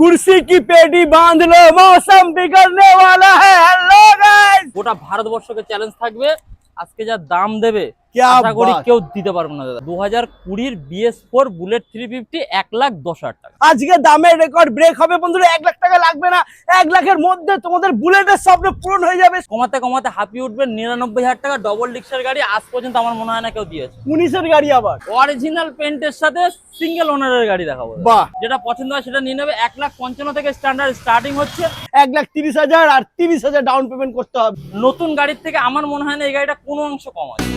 कुर्सी की पेटी बांध लो मौसम बिगड़ने वाला है। हेलो गाइस, গোটা ভারতবর্ষকে চ্যালেঞ্জ থাকবে আজকে যা দাম দেবে क्या আশা করি बात। কেউ দিতে পারবে না দাদা। 2020 BS4 বুলেট 350 1,10,000 টাকা। আজকে দামের রেকর্ড ব্রেক হবে বন্ধুরা। 1 লাখ টাকা লাগবে না, 1 লাখের মধ্যে তোমাদের বুলেটের স্বপ্ন পূরণ হয়ে যাবে। কমাতে কমাতে হাঁপিয়ে উঠবে 99,000 টাকা। ডবল ডিক্সের গাড়ি আজ পর্যন্ত আমার মনে হয় না কেউ দিয়েছে। 19-এর গাড়ি আবার অরিজিনাল পেন্টের সাথে সিঙ্গেল ওনারের গাড়ি দেখাবো। বাহ, যেটা পছন্দ হয় সেটা নিয়ে নেবে। 1,55,000 থেকে স্ট্যান্ডার্ড স্টার্টিং হচ্ছে। 1,30,000 আর 30,000 ডাউন পেমেন্ট করতে হবে। নতুন গাড়ির থেকে আমার মনে হয় না এই গাড়িটা কোনো অংশ কম আছে।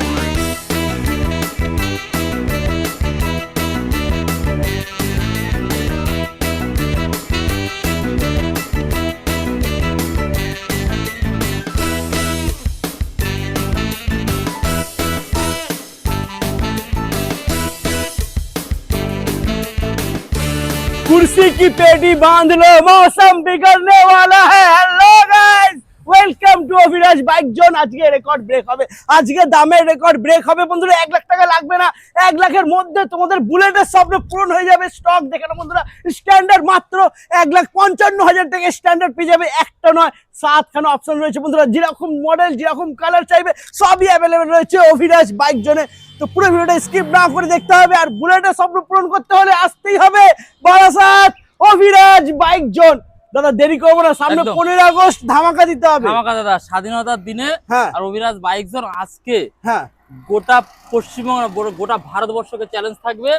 कुर्सी की पेटी बांध लो मौसम बिगड़ने वाला है। Hello guys, welcome to Abhiraj bike zone. আজকে রেকর্ড ব্রেক হবে, আজকে দামের রেকর্ড ব্রেক হবে বন্ধুরা। 1 লাখ টাকা লাগবে না, 1 লাখের মধ্যে তোমাদের বুলেটের স্বপ্ন পূরণ হয়ে যাবে। স্টক দেখে না বন্ধুরা, স্ট্যান্ডার্ড মাত্র 1,55,000 টাকা স্ট্যান্ডার্ড পেয়ে যাবে। একটা নয় 7খানা অপশন রয়েছে বন্ধুরা। যেরকম মডেল যেরকম কালার চাইবে সবই অ্যাভেলেবেল রয়েছে অভিরাজ বাইক জোনে। তো পুরো ভিডিওটা স্কিপ না করে দেখতে হবে। আর বুলেটের স্বপ্ন পূরণ করতে হলে আসতেই হবে বারাসাত অভিরাজ বাইক জোন। দাদা দেরি করবো না, সামনে 15 আগস্ট ধামাকা দিতে হবে। ধামাকা দাদা, স্বাধীনতার দিনে হ্যাঁ। আর অভিরাজ বাইক জোন আজকে হ্যাঁ, গোটা পশ্চিমবঙ্গ গোটা ভারতবর্ষকে চ্যালেঞ্জ থাকবে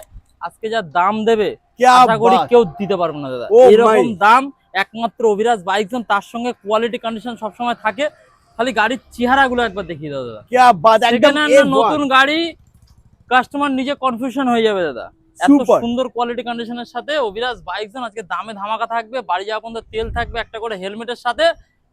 আজকে যা দাম দেবে क्या আশা করি बात। কেউ দিতে পারবে না দাদা। ও এরকম মাই। দাম একমাত্র অভিরাজ বাইক জোন। তার সঙ্গে কোয়ালিটি কন্ডিশন সবসময় থাকে। খালি গাড়ির চেহারাগুলো একবার দেখিয়ে দাও দাদা। क्या बात, एकदम সেখানে A1। নতুন গাড়ি কাস্টমার নিজে কনফিউশন হয়ে যাবে দাদা। এত Super। সুন্দর কোয়ালিটি কন্ডিশনের সাথে অভিরাজ বাইক জোন আজকে দামে ধামাকা থাকবে। বাড়ি যাওয়া পর্যন্ত তেল থাকবে, একটা করে হেলমেটের সাথে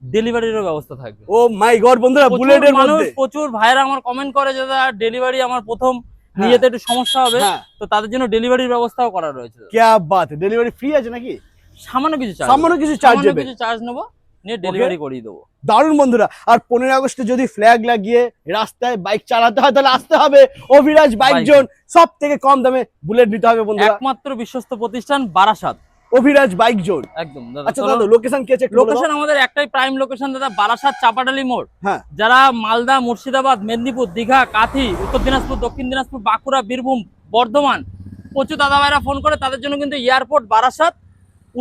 ডেলিভারিরও ব্যবস্থা থাকবে। ও মাই গড বন্ধুরা, বুলেটের মধ্যে প্রচুর ভাইরা আমার কমেন্ট করে যে দাদা ডেলিভারি আমার প্রথম নিয়ে যেতে একটু সমস্যা হবে, হ্যাঁ। তো তাদের জন্য ডেলিভারির ব্যবস্থাও করা রয়েছে। क्या बात, ডেলিভারি ফ্রি আছে নাকি? সামান্য কিছু চার্জ, সামান্য কিছু চার্জ দেবে। কিছু চার্জ নেবো, নিয়ে ডেলিভারি করিয়ে দেবো। দারুণ বন্ধুরা। আর 15 আগস্টে যদি ফ্ল্যাগ লাগিয়ে রাস্তায় বাইক চালাতে হয় তাহলে আসতে হবে অভিরাজ বাইক বাইক জোন। সব থেকে কম দামে বুলেট নিতে হবে বন্ধুরা, একমাত্র বিশ্বস্ত প্রতিষ্ঠান বারাসাত অভিরাজ বাইক জোন। একদম দাদা। আচ্ছা দাদা, লোকেশন কে চেক করব? লোকেশন আমাদের একটাই প্রাইম লোকেশন দাদা, বারাসাত চাপাডালি মোড়। হ্যাঁ, যারা মালদা, মুর্শিদাবাদ, মেদিনীপুর, দীঘা, কাঁথি, উত্তর দিনাজপুর, দক্ষিণ দিনাজপুর, বাঁকুড়া, বীরভূম, বর্ধমান প্রচুর দাদা ভাইরা ফোন করে, তাদের জন্য কিন্তু এয়ারপোর্ট বারাসাত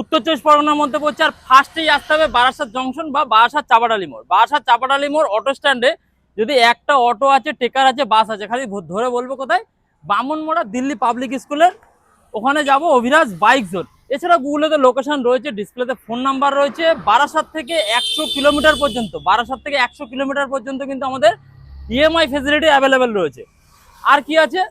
উত্তর 24 পরগনার মধ্যে পড়ছে। আর ফার্স্টেই আসতে হবে বারাসাত জংশন বা বারাসাত চাপাডালি মোড়। বারাসাত চাপাডালি মোড় অটো স্ট্যান্ডে যদি একটা অটো আছে, টেকার আছে, বাস আছে, খালি ধরে বলবো কোথায়, বামনমোড়া দিল্লি পাবলিক স্কুলের ওখানে যাব, অভিরাজ বাইক জোন। এছাড়া গুগলেতে লোকেশন রয়েছে, ডিসপ্লেতে ফোন নাম্বার রয়েছে। বারাসাত থেকে 100 কিলোমিটার পর্যন্ত, বারাসাত থেকে 100 কিলোমিটার পর্যন্ত কিন্তু আমাদের ইএমআই ফেসিলিটি অ্যাভেলেবেল রয়েছে। আর কি আছে,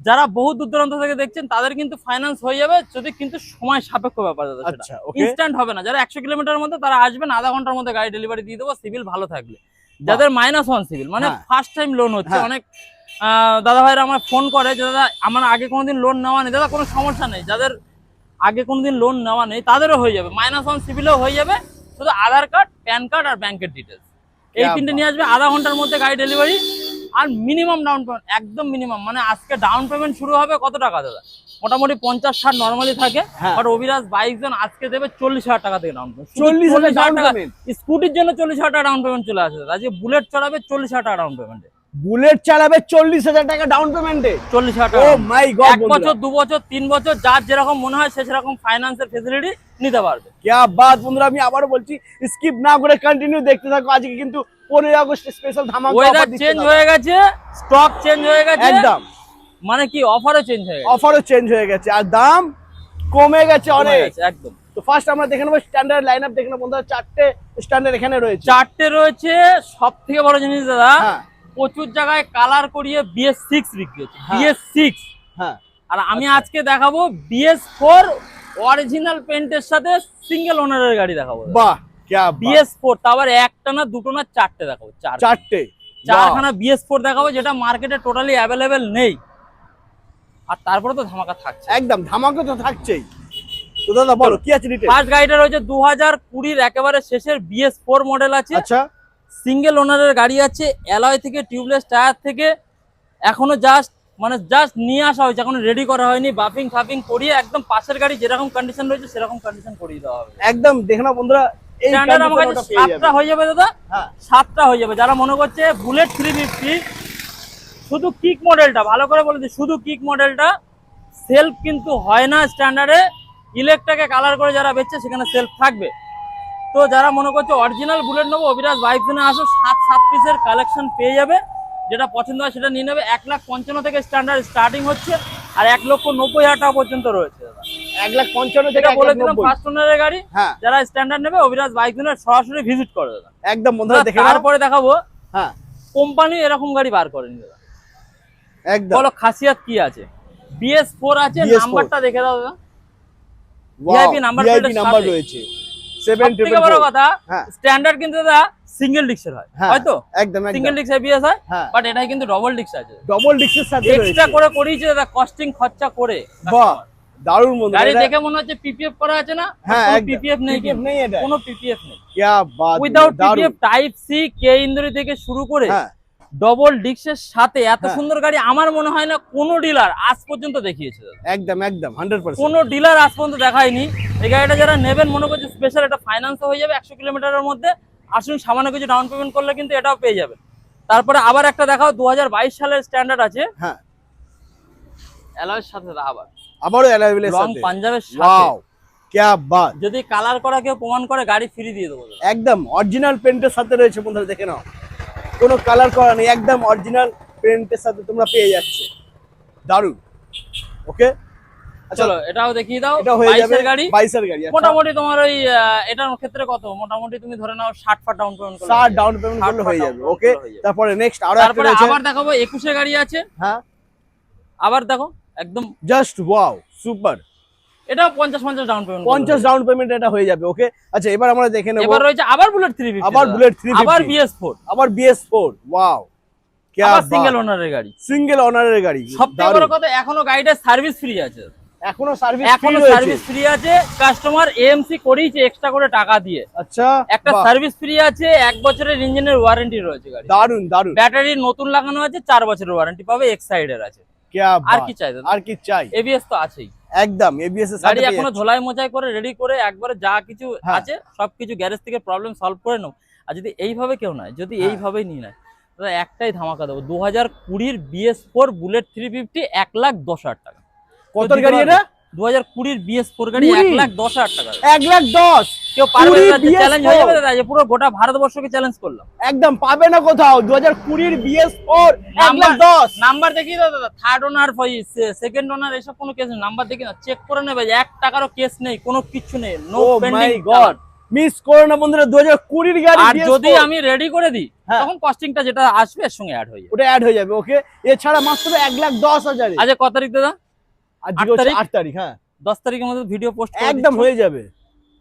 যারা বহু দূর দূরান্ত থেকে দেখছেন তাদের কিন্তু ফাইন্যান্স হয়ে যাবে, যদি কিন্তু সময় সাপেক্ষ ব্যাপার দাদা। সেটা আচ্ছা, ওকে। ইনস্ট্যান্ট হবে না। যারা 100 কিলোমিটারের মধ্যে তারা আসবেন, আধা ঘন্টার মধ্যে গাড়ি ডেলিভারি দিয়ে দেবো, সিভিল ভালো থাকলে। যাদের -1 সিভিল, মানে হ্যাঁ। ফার্স্ট টাইম লোন হচ্ছে, হ্যাঁ। অনেক দাদা ভাইরা আমার ফোন করে যে দাদা আমার আগে কোনোদিন লোন নেওয়া নেই। দাদা কোনো সমস্যা নেই, যাদের আগে কোনোদিন লোন নেওয়া নেই তাদেরও হয়ে যাবে, -1 সিভিলও হয়ে যাবে। শুধু আধার কার্ড, প্যান কার্ড আর ব্যাংকের ডিটেলস, এই তিনটে নিয়ে আসবে, আধা ঘন্টার মধ্যে গাড়ি ডেলিভারি। আর মিনিমাম ডাউন পেমেন্ট, একদম মিনিমাম, মানে আজকে ডাউন পেমেন্ট শুরু হবে কত টাকা দাদা? মোটামুটি 50-60 নর্মালি থাকে, হ্যাঁ। বাট অভিরাজ বাইক জোন আজকে দেবে 40,000 টাকা থেকে ডাউন পেমেন্ট। 40,000 down payment? স্কুটির জন্য 40,000 টাকা ডাউন পেমেন্ট চলে আসে দাদা। আজকে বুলেট চড়াবে 40,000 টাকা ডাউন পেমেন্টে। বুলেট চালাবে 40,000 টাকা ডাউন পেমেন্টে? 40,000 ও টাকা। মাই গড 1 বছর, 2 বছর, 3 বছর, যার যেরকম মনে হয় সে সেরকম ফাইন্যান্সের ফেসিলিটি নিতে পারবে। क्या बात বন্ধুরা, আমি আবারও বলছি স্কিপ না করে কন্টিনিউ দেখতে থাকো। আজকে কিন্তু 15 আগস্ট স্পেশাল ধামাকা ওয়েদার অফার দিচ্ছে চেঞ্জ দাদা। হয়ে গেছে, স্টক চেঞ্জ হয়ে গেছে, একদম মানে কি অফারও চেঞ্জ হয়ে গেছে, অফারও চেঞ্জ হয়ে গেছে আর দাম কমে গেছে কমে অনেক। গেছে একদম। তো ফার্স্ট আমরা দেখে নেবো স্ট্যান্ডার্ড লাইনআপ। দেখে নেবো বন্ধুরা, 4টে স্ট্যান্ডার্ড এখানে রয়েছে। 4টে রয়েছে। সব থেকে বড় জিনিস দাদা, হ্যাঁ, প্রচুর জায়গায় কালার করিয়ে BS6 বিক্রি হচ্ছে, হ্যাঁ। BS6। হ্যাঁ, আর আমি আজকে দেখাবো BS4 অরিজিনাল পেন্টের সাথে সিঙ্গেল ওনারের গাড়ি দেখাবো। বাহ, क्या बात। BS4 তা আবার একটা না, দুটো না, 4টে দেখাবো। 4টে, চারখানা BS4 দেখাবো, যেটা মার্কেটে টোটালি অ্যাভেলেবেল নেই। আর তারপরে তো ধামাকা থাকছে, একদম ধামাকা তো থাকছেই। তো দাদা বলো কি আছে ডিটেইলস? ফার্স্ট গাড়িটা রয়েছে 2020 একেবারে শেষের BS4 মডেল আছে। আচ্ছা, সিঙ্গেল ওনারের গাড়ি আছে, অ্যালয় থেকে টিউবলেস টায়ার থেকে এখনো জাস্ট মানে জাস্ট নিয়ে আসা হয়েছে, এখন রেডি করা হয়নি, বাফিং ফাফিং করিয়ে একদম পাশের গাড়ি যেরকম কন্ডিশন রয়েছে সেরকম কন্ডিশন করিয়ে দেওয়া হবে। একদম দেখে না বন্ধুরা, এই স্ট্যান্ডার্ড আমার কাছে 7টা হয়ে যাবে দাদা, হ্যাঁ 7টা হয়ে যাবে। যারা মনে করছে বুলেট 350 শুধু কিক মডেলটা, ভালো করে বলে দিই, শুধু কিক মডেলটা, সেলফ কিন্তু হয় না স্ট্যান্ডার্ডে, ইলেকট্রাকে কালার করে যারা বেচছে সেখানে সেলফ থাকবে। তো যারা মনে করছে অরিজিনাল বুলেট নেবো, অভিরাজ বাইক জোনে আসো, 7 পিসের কালেকশন পেয়ে যাবে, যেটা পছন্দ হয় সেটা নিয়ে নেবে। 1,55,000 থেকে স্ট্যান্ডার্ড স্টার্টিং হচ্ছে, আর 1,90,000 টাকা পর্যন্ত রয়েছে দাদা। 1,55,000 থেকে যেটা বলে দিলাম 1,90,000 ফার্স্ট ওনারের গাড়ি, হ্যাঁ যারা স্ট্যান্ডার্ড নেবে অভিরাজ বাইক জোনে সরাসরি ভিজিট করে দাদা। একদম বন্ধুরা দেখে নাও। তারপরে দেখাবো হ্যাঁ কোম্পানি এরকম গাড়ি বার করেনি দাদা। একদম বলো খাসিয়াত কি আছে? BS4 আছে, BS4 নাম্বারটা দেখে দাও দাদা। ওয়াও VIP নাম্বার VIP প্লেটের নাম্বার সাথে। রয়েছে সবথেকে বড় 744 কথা, হ্যাঁ স্ট্যান্ডার্ড কিন্তু দাদা সিঙ্গেল ডিস্কের হয়, হ্যাঁ হয়তো একদম সিঙ্গেল একদম ডিস্ক ABS হয়, হ্যাঁ বাট এটাই কিন্তু ডবল ডিস্ক আছে। ডবল ডিস্কের সাথে রয়েছে। এক্সট্রা করে করিয়েছে দাদা, কস্টিং খরচা করে। বাহ দারুণ বন্ধুরা, গাড়ি এটা- দেখে মনে হচ্ছে PPF করা আছে না? হ্যাঁ কোনো একদম PPF নেই, PPF নেই এটা, কোনো PPF নেই। क्या बात, উইদাউট দারুণ। PPF টাইপ সি কে ইন্দুরি থেকে শুরু করে হ্যাঁ ডবল ডিস্কের সাথে এত হ্যাঁ। সুন্দর গাড়ি আমার মনে হয় না কোনো ডিলার আজ পর্যন্ত দেখিয়েছে দাদা। একদম একদম 100%। কোনো ডিলার আজ পর্যন্ত দেখায়নি। এই গাড়িটা যারা নেবেন মনে করছে স্পেশাল, এটা ফাইন্যান্সও হয়ে যাবে 100 কিলোমিটারের মধ্যে। আসুন, সামান্য কিছু ডাউন পেমেন্ট করলে কিন্তু এটাও পেয়ে যাবেন। তারপরে আবার একটা দেখাও, 2022 সালের স্ট্যান্ডার্ড আছে, হ্যাঁ অ্যালয়ের সাথে আবার আবারও অ্যালাইভেলের লং সাথে, পাঞ্জাবের সাথে। ওয়াও क्या बात, যদি কালার করা কেউ প্রমাণ করে গাড়ি ফ্রি দিয়ে দেবো দাদা। একদম অরিজিনাল পেন্টের সাথে রয়েছে বন্ধুরা, দেখে নাও কোনো কালার করা নেই, একদম অরিজিনাল পেন্টের সাথে তোমরা পেয়ে যাচ্ছে, দারুণ। ওকে আচ্ছা চলো এটাও দেখিয়ে দাও, এটা হয়ে 22 যাবে এর গাড়ি। 22 এর গাড়ি, আচ্ছা মোটামুটি তোমার ওই এটার ক্ষেত্রে কত, মোটামুটি তুমি ধরে নাও 60 ডাউন পেমেন্ট করলে 60 ডাউন পেমেন্ট 60 করলে হয়ে down যাবে। payment ওকে করলে হয়ে যাবে। তারপরে নেক্সট আরো একটা তারপরে রয়েছে, আবার দেখাবো 21 এর গাড়ি আছে, হ্যাঁ আবার দেখো একদম জাস্ট ওয়াও সুপার, এটাও 50 ডাউন পেমেন্ট 50 ডাউন পেমেন্ট এটা হয়ে যাবে। ওকে আচ্ছা এবার আমরা দেখে নেব, এবার রয়েছে আবার বুলেট 350, আবার বুলেট 350, আবার BS4, আবার BS4, ওয়াও क्या আবার बात, সিঙ্গেল ওনারের গাড়ি। সিঙ্গেল অনারের গাড়ি, সবথেকে বড় কথা, এখনো গাড়িটার সার্ভিস ফ্রি আছে, এখনো সার্ভিস এখনো সার্ভিস ফ্রি আছে। কাস্টমার AMC করিয়েছে এক্সট্রা করে টাকা দিয়ে, আচ্ছা একটা বাহ, সার্ভিস ফ্রি আছে, 1 বছরের ইঞ্জিনের ওয়ারেন্টি রয়েছে গাড়ি, দারুন দারুন, ব্যাটারি নতুন লাগানো আছে, 4 বছরের ওয়ারেন্টি পাবে, এক্স সাইডের আছে। क्या আর बात, কি চাই দাদা? আর কি চাই, ABS তো আছেই, একদম এবিএস এর গাড়ি সাথে এখনো ঝোলাই মোচাই করে রেডি করে একবারে যা কিছু হ্যাঁ। আছে সবকিছু গ্যারেজ থেকে প্রবলেম সলভ করে নাও। আর যদি এইভাবে কেউ নয়, যদি হ্যাঁ। এইভাবেই নিয়ে নেয়, তাহলে একটাই ধামাকা দেবো, 2020 BS4 বুলেট 350 1,10,000 টাকা। কত গাড়ি এটা? 2020 BS4 গাড়ি 20? 1,10,000 টাকা। 1,10,000 কেউ পারবে 20 চ্যালেঞ্জ হয়ে যাবে দাদা, যে পুরো গোটা ভারতবর্ষকে চ্যালেঞ্জ করলাম। একদম পাবে না কোথাও, 2020 BS4 1,10,000 নাম্বার দেখিয়ে দাও দাদা, থার্ড ওনার সেকেন্ড ওনার এসব কোনো কেস নেই, নাম্বার দেখি না, চেক করে নেবে যে 1 টাকারও কেস নেই, কোনো কিছু নেই, নো ও পেন্ডিং মাই গড, মিস করো না বন্ধুরা, 2020 গাড়ি আর BS4, যদি আমি রেডি করে দিই হ্যাঁ। তখন কস্টিংটা যেটা আসবে এর সঙ্গে অ্যাড হয়ে যাবে। ওটা অ্যাড হয়ে যাবে। ওকে এছাড়া মাত্র 1,10,000 আজ কত তারিখ দাদা? আজকে 8 হচ্ছে তারিখ? 8 তারিখ, হ্যাঁ 10 তারিখের মধ্যে ভিডিও পোস্ট করে একদম হয়ে যাবে।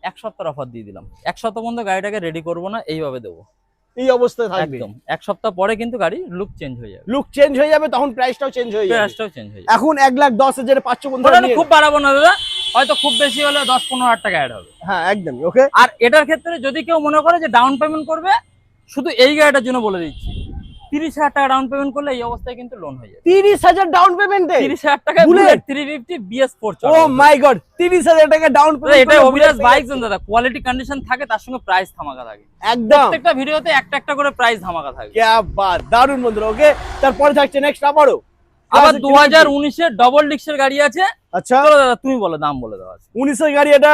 1 সপ্তাহ অফার দিয়ে দিলাম, 1 সপ্তাহ পর্যন্ত গাড়িটাকে রেডি করবো না, এইভাবে দেবো এই অবস্থায় থাকবে, একদম। 1 সপ্তাহ পরে কিন্তু গাড়ি লুক চেঞ্জ হয়ে যাবে, লুক চেঞ্জ হয়ে যাবে, তখন প্রাইসটাও চেঞ্জ হয়ে যাবে। প্রাইসটাও চেঞ্জ হয়ে যাবে। এখন 1,10,000 পাচ্ছ বন্ধুরা, ওটা খুব বাড়াবো না দাদা, হয়তো খুব বেশি হলে 10-15,000 টাকা অ্যাড হবে। হ্যাঁ একদম। ওকে আর এটার ক্ষেত্রে যদি কেউ মনে করে যে ডাউন পেমেন্ট করবে, শুধু এই গাড়িটার জন্য বলে দিচ্ছি, 30,000 টাকা ডাউন পেমেন্ট করলে এই অবস্থায় কিন্তু লোন হয়ে যাবে। 30,000 ডাউন পেমেন্টে 30,000 টাকায় Bullet? Bullet 350 BS4 O my god, 30,000 টাকা ডাউন দাদা, পেমেন্ট, এটাই অভিরাজ বাইক জোন দাদা, কোয়ালিটি কন্ডিশন থাকে, তার সঙ্গে প্রাইস ধামাকা থাকে, একদম প্রত্যেকটা ভিডিওতে একটা একটা করে প্রাইস ধামাকা থাকে। क्या बात, দারুন বন্ধুরা। ওকে তারপরে থাকছে নেক্সট আবারও আবার 2019 এর ডবল ডিস্কের গাড়ি আছে। আচ্ছা চলো দাদা তুমি বলো, দাম বলে দাও। 19 এর গাড়ি, এটা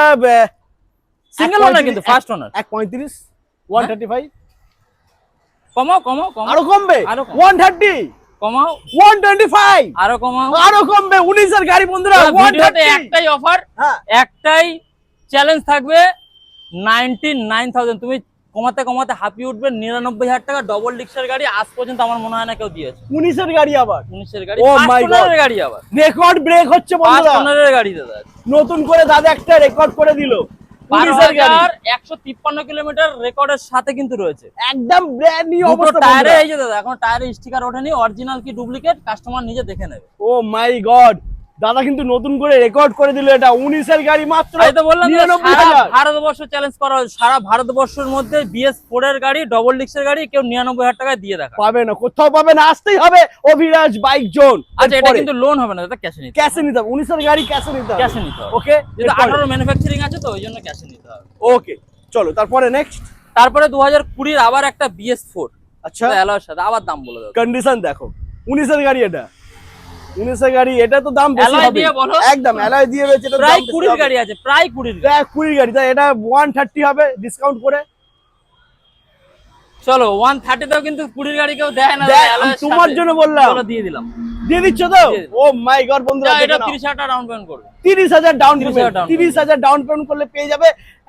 সিঙ্গেল ওনার কিন্তু ফার্স্ট ওনার। 135 135 কমাও কমাও কমাও, আরো কমবে, আরো কম। 130 কমাও 125 আরো কমাও। আরো কমবে, 19 এর গাড়ি বন্ধুরা, দাদা, ভিডিওতে 130। একটাই অফার, হ্যাঁ একটাই চ্যালেঞ্জ থাকবে, 99,000 তুমি কমাতে কমাতে হাঁপিয়ে উঠবে। 99,000 টাকা ডবল ডিস্কের গাড়ি আজ পর্যন্ত আমার মনে হয় না কেউ দিয়েছে। 19 এর গাড়ি আবার 19 এর গাড়ি, Oh ফার্স্ট my ওনারের God. গাড়ি, আবার রেকর্ড ব্রেক হচ্ছে ফার্স্ট বন্ধুরা, ওনারের গাড়ি দাদা। নতুন করে দাদা একটা রেকর্ড করে দিল। 19 এর গাড়ি 12,153 কিলোমিটার রেকর্ডের সাথে কিন্তু রয়েছে। একদম ব্র্যান্ড নিউ দুটো অবস্থা টায়ারে বন্ধুরা। এই যে দাদা, এখন টায়ারে স্টিকার ওঠেনি, অরিজিনাল কি ডুপ্লিকেট কাস্টমার নিজে দেখে নেবে। ও মাই গড, দাদা কিন্তু নতুন করে রেকর্ড করে দিল, এটা 19 এর গাড়ি মাত্র তাই তো বললাম যে 99,000 সারা ভারতবর্ষ চ্যালেঞ্জ করা হয়েছে, সারা ভারতবর্ষের মধ্যে BS4 এর গাড়ি, ডবল ডিস্কের গাড়ি কেউ 99,000 টাকায় দিয়ে দেখা। পাবে না, কোথাও পাবে না, আসতেই হবে অভিরাজ বাইক জোন। আচ্ছা, এটা কিন্তু লোন হবে না দাদা, ক্যাশে নিতে হবে। ক্যাশে নিতে হবে, 19 এর গাড়ি ক্যাশে নিতে হবে, ক্যাশে নিতে হবে। ওকে যেহেতু 18 ম্যানুফ্যাকচারিং আছে তো ওই জন্য ক্যাশে নিতে হবে। ওকে চলো তারপরে নেক্সট। তারপরে 2020 এর আবার একটা BS4 আচ্ছা অ্যালয়ের সাথে, আবার দাম বলে দাও। কন্ডিশন দেখো, 19 এর গাড়ি, এটা 19 এর গাড়ি, এটা তো দাম বেশি অ্যালয় হবে দিয়ে বলো। একদম, অ্যালয় দিয়ে বেচে এটা প্রায় 20 গাড়ি আছে, প্রায় 20 গাড়ি। প্রায় 20 গাড়ি, তাই এটা 130 হবে ডিসকাউন্ট করে। চলো 130 তেও কিন্তু 20 গাড়ি কেউ দেয় না, দেখ, অ্যালয়ের তোমার সাথে। জন্য বললাম। চলো দিয়ে দিলাম। দিয়ে দিচ্ছ তো? দিয়ে দিলাম। ও মাই গড বন্ধুরা, যা, এটা দেখে নাও। 30,000 টাকা ডাউন পেমেন্ট করবে। 30,000 down 30,000 payment, down 30,000 down payment করলে পেয়ে যাবে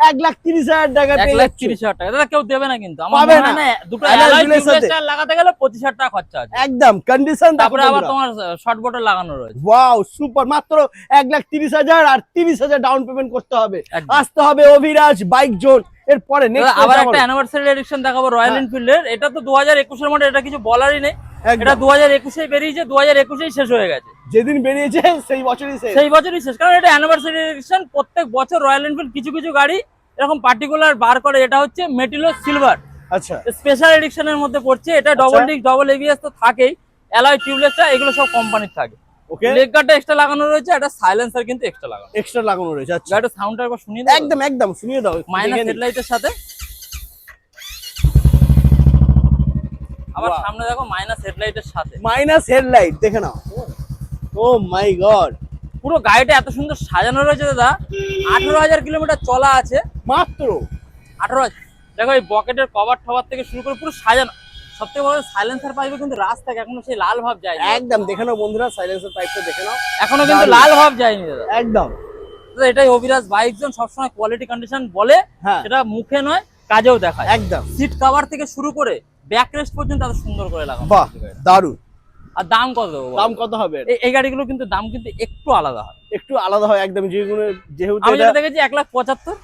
1,30,000 টাকা পেয়ে যাচ্ছে। 1,30,000 টাকা দাদা কেউ দেবে না কিন্তু, আমার পাবে মনে হয় না। না দুটো অ্যালয় অ্যালয় হুইলের সাথে। টিউবলেস লাগাতে গেলে 25,000 টাকা খরচা আছে। একদম কন্ডিশন। তারপরে আবার তোমার শর্ট বোর্ডে লাগানো রয়েছে। ওয়াও সুপার, মাত্র 1,30,000 আর 30,000 ডাউন পেমেন্ট করতে হবে। একদম। আসতে হবে অভিরাজ বাইক জোন। এরপরে দাদা, নেক্সট আবার একটা অ্যানিভার্সারি এডিশন দেখাবো রয়্যাল হ্যাঁ। এনফিল্ডের। এটা তো 2021 এর মডেল, এটা কিছু বলারই নেই। একদম। এটা 2021 এ বেরিয়েছে, 2021 এই শেষ হয়ে গেছে। যেদিন বেরিয়েছে সেই বছরই শেষ। সেই বছরই শেষ, কারণ এটা অ্যানিভার্সারি এডিশন। প্রত্যেক বছর রয়্যাল এনফিল্ড কিছু কিছু গাড়ি এরকম পার্টিকুলার বার করে। এটা হচ্ছে মেটিলো সিলভার আচ্ছা স্পেশাল এডিশনের মধ্যে পড়ছে। এটা ডবল ডিস্ক, ডবল এবিএস তো থাকেই, অ্যালয় টিউবলেসটা এগুলো সব কোম্পানির থাকে। ওকে, লেগ গার্ডটা এক্সট্রা লাগানো রয়েছে, একটা সাইলেন্সার কিন্তু এক্সট্রা লাগানো। এক্সট্রা লাগানো রয়েছে। আচ্ছা গাড়িটার সাউন্ডটা একবার শুনিয়ে দাও। একদম একদম শুনিয়ে দাও। মাইনাস হেডলাইটের সাথে, আবার Wow. সামনে দেখো মাইনাস হেডলাইটের সাথে। মাইনাস হেডলাইট দেখে নাও। ও মাই গড, পুরো গাড়িটা এত সুন্দর সাজানো রয়েছে দাদা। 18,000 কিলোমিটার চলা আছে মাত্র 18,000। দেখো এই বকেটের কভার টভার থেকে শুরু করে পুরো সাজানো। সবথেকে বড় সাইলেন্সার পাইবে কিন্তু রাস্তায় এখনো সেই লাল ভাব যায়নি। একদম দেখে নাও বন্ধুরা, সাইলেন্সার পাইপটা দেখে নাও, এখনো কিন্তু দারুণ। লাল ভাব যায়নি দাদা। একদম। দাদা, এটাই অভিরাজ বাইক জোন সবসময় কোয়ালিটি কন্ডিশন বলে, হ্যাঁ সেটা মুখে নয় কাজেও দেখায়। একদম। সিট কভার থেকে শুরু করে ব্যাক রেস্ট পর্যন্ত এত সুন্দর করে লাগানো। বাহ দারুণ। আর দাম কত দেবো বলো? দাম কত হবে? এই গাড়িগুলো কিন্তু দাম কিন্তু একটু আলাদা হয়। একটু আলাদা হয় একদম, যেগুলো যেহেতু আমি এটা যেটা দেখেছি 1,75,000,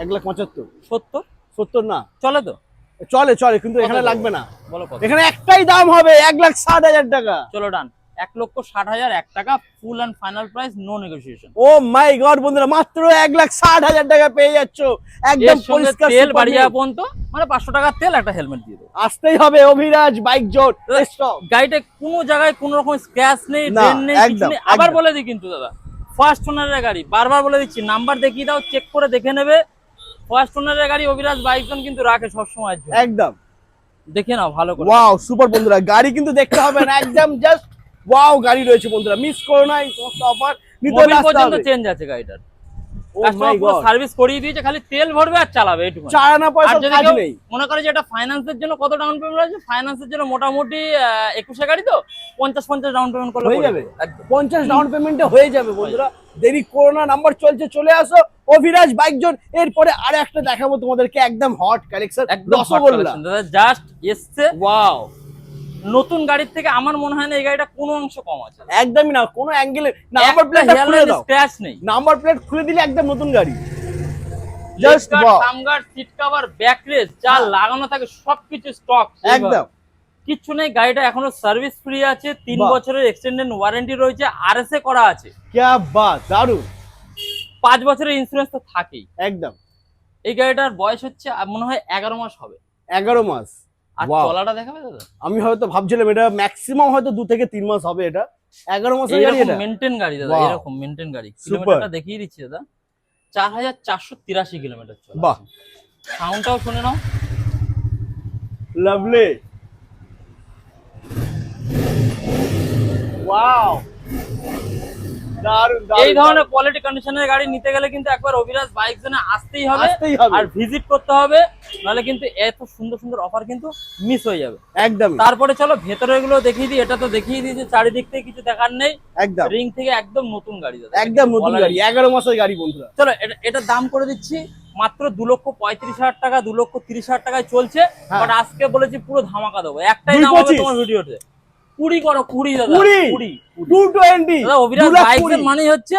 1,75,000 70 70 না চলে তো। চলে চলে, কিন্তু এখানে কত লাগবে না, বলো কত? এখানে একটাই দাম হবে 1,60,000 টাকা। চলো ডান, 1,60,001 টাকা full and final price, no negotiation. Oh my god বন্ধুরা, মাত্র 1,60,000 টাকা পেয়ে যাচ্ছ একদম এর সঙ্গে পরিষ্কার তেল super বাড়ি new। যাওয়া পর্যন্ত মানে 500 টাকার তেল, একটা হেলমেট দিয়ে দেবো। আসতেই হবে অভিরাজ বাইক জোন। গাড়িতে কোনো জায়গায় কোনো রকম স্ক্র্যাচ নেই, না, ডেন্ট নেই, কিছু একদম, নেই। আবার একদম। বলে দিই কিন্তু দাদা, ফার্স্ট ওনারের গাড়ি, বারবার বলে দিচ্ছি, নাম্বার দেখিয়ে দাও, চেক করে দেখে নেবে। ফার্স্ট ওনারের গাড়ি অভিরাজ বাইক জোন কিন্তু রাখে সব সময়। একদম দেখে নাও ভালো করে। ওয়াও সুপার বন্ধুরা, গাড়ি কিন্তু দেখতে হবে না, একদম জাস্ট ওয়াও গাড়ি রয়েছে বন্ধুরা, মিস করো না এই সমস্ত অফার নিতে মোবিল আসতে পর্যন্ত হবে। চেঞ্জ আছে গাড়িটার। ও মাই গড, সার্ভিস করিয়ে দিয়েছে, খালি তেল ভরবে আর চালাবে, এইটুকু। চারানা আর পয়সা যদি কাজ কেউ নেই। মনে করে যে এটা ফাইন্যান্সের জন্য কত ডাউন পেমেন্ট আছে, ফাইন্যান্সের জন্য মোটামুটি 21 গাড়ি তো 50 ডাউন পেমেন্ট করলে হয়ে যাবে, একদম। 50 ডাউন পেমেন্টে হয়ে যাবে বন্ধুরা। দেরি করো না, নাম্বার চলছে, চলে আসো অভিরাজ বাইক জোন। এরপরে আরো একটা দেখাবো তোমাদেরকে, একদম হট কালেকশন, একদম রসগোল্লা। জাস্ট এসছে ওয়াও, নতুন গাড়ির থেকে। আমার মনে হয় না এই গাড়িটা কোনো অংশ কম আছে, একদমই না, কোনো অ্যাঙ্গেলে নাম্বার প্লেটটা খুলে দাও, স্ক্র্যাচ নেই। নাম্বার প্লেট খুলে দিলে একদম নতুন গাড়ি। Just just wow, sump guard, seat cover, back rest যা লাগানো থাকে সবকিছু স্টক একদম কিচ্ছু নেই। গাড়িটা এখনো সার্ভিস ফ্রি আছে, 3 বাহ। বছরের এক্সটেন্ডেড ওয়ারেন্টি রয়েছে, আরএসএ করা আছে, ক্যা বাত, দারুন 5 বছরের ইন্স্যুরেন্স তো থাকেই। একদম। এই গাড়িটার বয়স হচ্ছে মনে হয় 11 মাস হবে। 11 মাস। আর Wow. চলাটা দেখাবে দাদা, আমি হয়তো ভাবছিলাম এটা ম্যাক্সিমাম হয়তো 2 থেকে 3 মাস হবে, এটা 11 মাসের গাড়ি এইরকম এটা। মেনটেন গাড়ি দাদা, Wow. এরকম মেনটেন গাড়ি। Super. কিলোমিটারটা দেখিয়ে দিচ্ছি দাদা, 4,483 কিলোমিটার চলা। বাহ, সাউন্ডটাও শুনে নাও। লাভলি, ওয়াও, দারুন দারুন। এই ধরনের কোয়ালিটি কন্ডিশনের গাড়ি নিতে গেলে কিন্তু একবার অভিরাজ বাইক জোনে আসতেই হবে, আসতেই হবে। আর ভিজিট করতে হবে, নাহলে কিন্তু এত সুন্দর সুন্দর অফার কিন্তু মিস হয়ে যাবে। একদম তারপরে চলো ভেতরে এগুলো দেখিয়ে দিই। এটা তো দেখিয়ে দিয়েছে, চারিদিক থেকে কিছু দেখার নেই। একদম রিং থেকে একদম নতুন গাড়ি দাদা, একদম নতুন বলারই গাড়ি, 11 মাসের গাড়ি বন্ধুরা। চলো এটার দাম করে দিচ্ছি মাত্র 2,35,000 টাকা, 2,30,000 টাকায় চলছে। হ্যাঁ। বাট আজকে বলেছি পুরো ধামাকা দেবো, একটাই দাম 2,25,000 হবে তোমার ভিডিওতে। 20 করো, 20 দাদা, 20 20 220 দাদা। অভিরাজ বাইকের মানে হচ্ছে